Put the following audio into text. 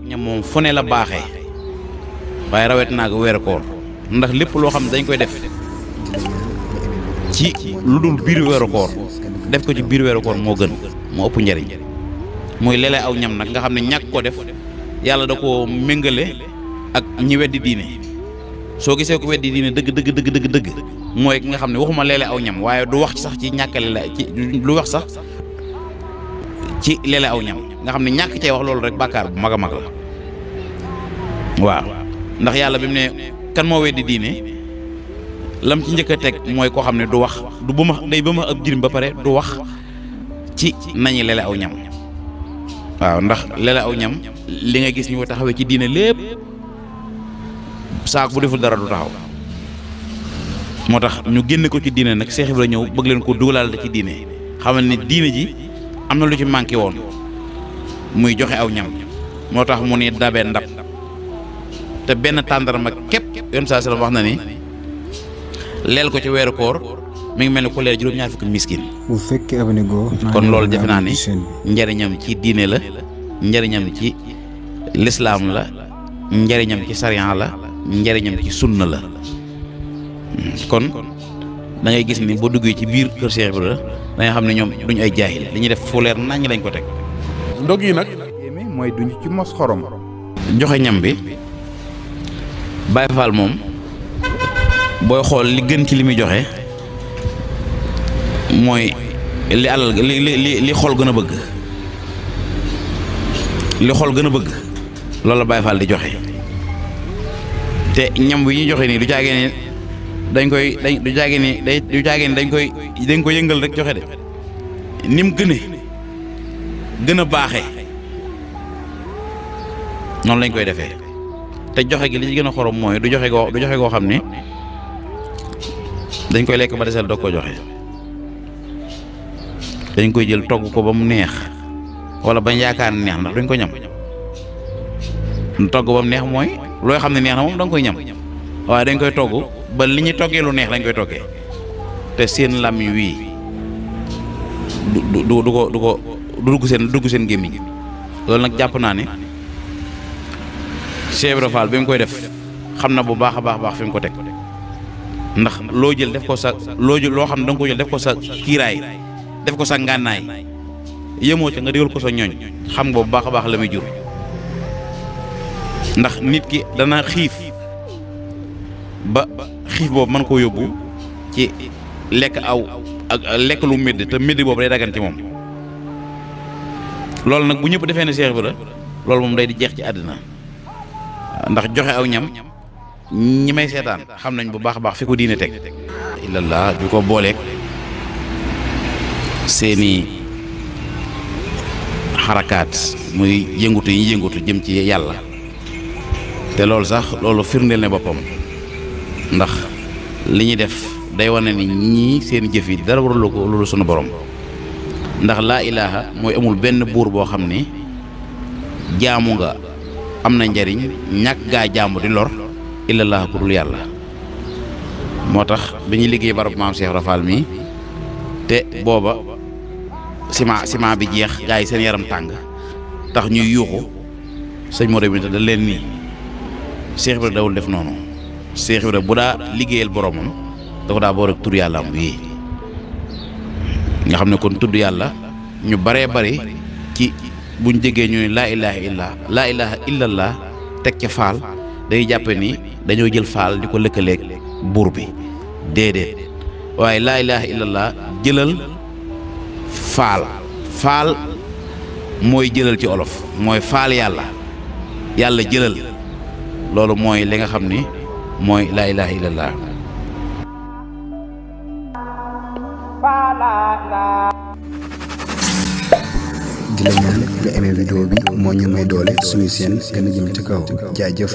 ñam moom fu ne la baaxee waaye rawet naa ko weeru koor ndax lépp loo xam ne dañ koy def ci lu dul biir weeru koor def ko ci biir weeru koor moo gën moo ëpp njariñ muy leele aw ñam nag nga xam ne ñàkk ko def yàlla da koo méngale ak ñi weddi diine soo gisee ko weddi diine dëgg mooy ki nga xam ne waxuma leele aw ñam waaye du wax sax ci ñàkkale la ci lu wax sax ci leele aw ñam nga xam ne ñàkk cee wax loolu rek bàkkaar bu mag a mag la waaw ndax yàlla bi mu ne kan moo weddi diine lam ci njëkk a teg mooy koo xam ne du wax du ba ma day ba ma ab jirim ba pare du wax ci nañu leele aw ñam waaw ndax leele aw ñam li nga gis ñu taxawee ci diine lépp saak bu deful dara du taxaw moo tax ñu génne ko ci diine nag Seex Ibra ñëw bëgg leen ko dugalaal ci diine xamal ne diine ji am na lu ci manqué woon muy joxe aw ñam moo tax mu ni dabee ndab te benn tàndarma képp yoon saa sallam wax na ni leel ko ci weeru koor mi ngi mel ni ku leel juróom-ñaar fukki miskin bu fekkee abonné go kon loolu defe naa ni njariñam ci diine la njariñam ci lislaam la njariñam ci sariya la njariñam ci sunna la kon da ngay gis ni boo duggee ci biir kër Cheikh Ibra da nga xam ne ñoom duñ ay jaahil li ñuy def fu leer nañ lañ ko teg. ndog yi nag mooy duñ ci mos xorom. joxe ñam bi Baye Fall moom booy xool li gën ci li muy joxe mooy li alal li xol gën a bëgg li xol gën a bëgg loolu la Baye Fall di joxe te ñam bi ñuy joxe nii du caagee ne dañ koy du caagee ne du caagee ne dañ koy yëngal rek joxe de ni mu gën a baaxee noonu lañ koy defee te joxe gi li ci gën a xorom mooy du joxe goo xam ne dañ koy lekk ba desal doog ko joxe dañ koy jël togg ko ba mu neex wala bañ yaakaar ne neex ndax duñ ko ñam togg ba mu neex mooy looy xam ne neex na moom da nga koy ñam waaye dañ koy togg ba li ñuy toggee lu neex lañ koy toggee te seen làmmiñ wii du dugg seen gémmiñ loolu nag jàpp naa ne Cheikh Ibra Fall bi mu koy def xam na bu baax a baax fi mu ko teg ndax loo jël def ko sa loo xam ne da nga ko jël def ko sa kiiraay def ko sa ngànnaay yemoo ca nga digal ko sa ñooñ xam nga bu baax a baax la muy jur ndax nit ki dana xiif ba xiif boobu mën koo yóbbu ci lekk ak lekk lu médd te médd boobu day dagan ci moom loolu nag bu ñëpp defee ne Cheikh Ibra loolu moom day di jeex ci àddina ndax joxe aw ñam ñi may seetaan xam nañ bu baax a baax fi ko diine teg illallah du ko booleeg seeni xarakaat muy yëngutu yi yëngutu jëm ci yàlla te loolu sax loolu firndeel ne boppam ndax li ñuy def day wane ni ñii seen jëf yi dara warulu ko loolu sunu borom ndax laa ilaaha mooy amul benn buur boo xam ni jaamu nga am na njariñ ñàkk gaa jaamu di lor illallah ku dul yàlla moo tax bi ñuy liggéey barab maam Cheikh Ibra Fall mi te booba ciment bi jeex gaa yi seen yaram tàng tax ñuy yuuxu sëñ Modou bi da leen nii Cheikh Ibra dawul def noonu Cheikh Ibra bu daa liggéeyal boromam da ko daa boo rek tur yàlla am wii nga xam ne kon tudd yàlla ñu baree bari ci buñ déggee ñu ne laa ilaha illallah teg ca faal day jàppe ni dañoo jël faal di ko lëkkaleeg buur bi déedéet waaye laa ilaha illallah jëlal faal mooy jëlal ci olof mooy faal yàlla jëlal loolu mooy li nga xam ni mooy laa ilaha illallah di la ñaan nga aimé vidéo bi moo ñu may doole suñu seen gën a jëm ci kaw jaajëf